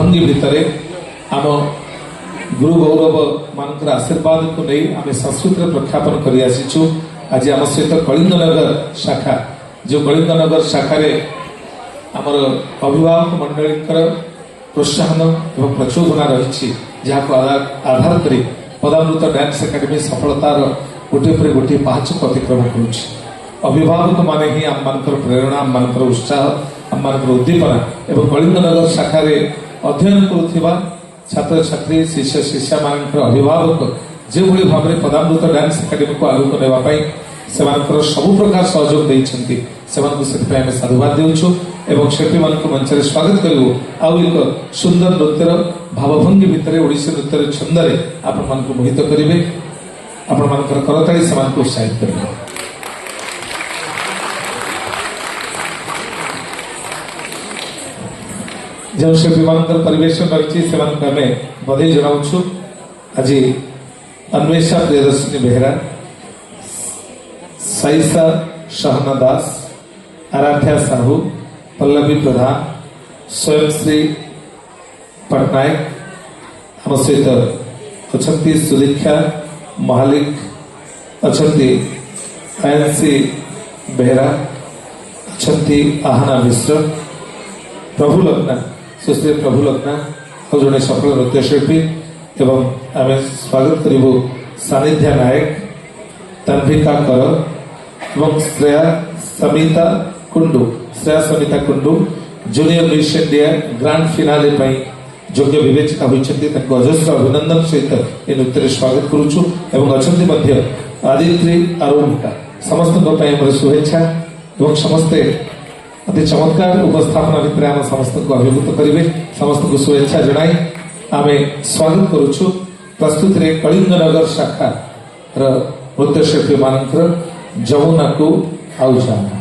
भावभंगी भितर आम गुरु गौरव मान आशीर्वाद को नहीं आम संस्कृति प्रख्यापन कर आसीचु। आज आम सहित कलिंगनगर शाखा जो कलिंगनगर शाखा आमर अभिभावक मंडली प्रोत्साहन एवं प्रचोदना रही जहाँ आधार कर पदामृत डांस एकेडमी सफलतार गोटे पर गोटे पांच अतिक्रम करुच्ची। अभिभावक माने ही आम मानकर प्रेरणा आम मानकर उत्साह आम मानकर उद्दीपना एवं कलिंगनगर शाखा अध्ययन करुवा छात्र छात्री शिष्य शिष्या मान अभिभावक जो भाव में पदामृत डांस एकेडमी को आगक नापी से सबु प्रकार सहयोग देते से साधुवाद देचु एवं शिल्पी मान मंच में स्वागत करूँ। आउ एक सुंदर नृत्यर भावभंगी भितर ओडिसी नृत्यर छंदे आपण मान मोहित करेंगे आपण मान करताड़ी से उत्साहित करेंगे। जो शिल्पी मान परिवेश रही से बधाई जनाऊँ। आज अन्वेषा प्रियदर्शिनी बेहरा साइसा शहना दास आराध्या साहू पल्लवी प्रधान स्वयं श्री पटनायक आम सहित अच्छा सुदीक्षा महालिक अच्छा आयनसी बेहरा अच्छा आहना मिश्र प्रभु लग्ना सुश्री प्रभु लग्ना और जड़े सफल नृत्यशिल्पी एवं आम स्वागत करूँ सानिध्या नायक तन्विका कर एवं Shreya Samita Kundu junior miss India grand finale योग्य विवेचित होती अजस्र अभिनंदन सहित ये नृत्य स्वागत करुचु एवं अच्छा आदित्य आरोहिका समस्त शुभेच्छा एवं समस्ते अति चमत्कार उपस्थापना भितर आम समस्त को अभिभूत करेंगे समस्त को शुभेच्छा जनाई आम स्वागत करुचु। प्रस्तुत कलिंगनगर शाखा नृत्यशिल्पी मान जमुना को आउ जाना।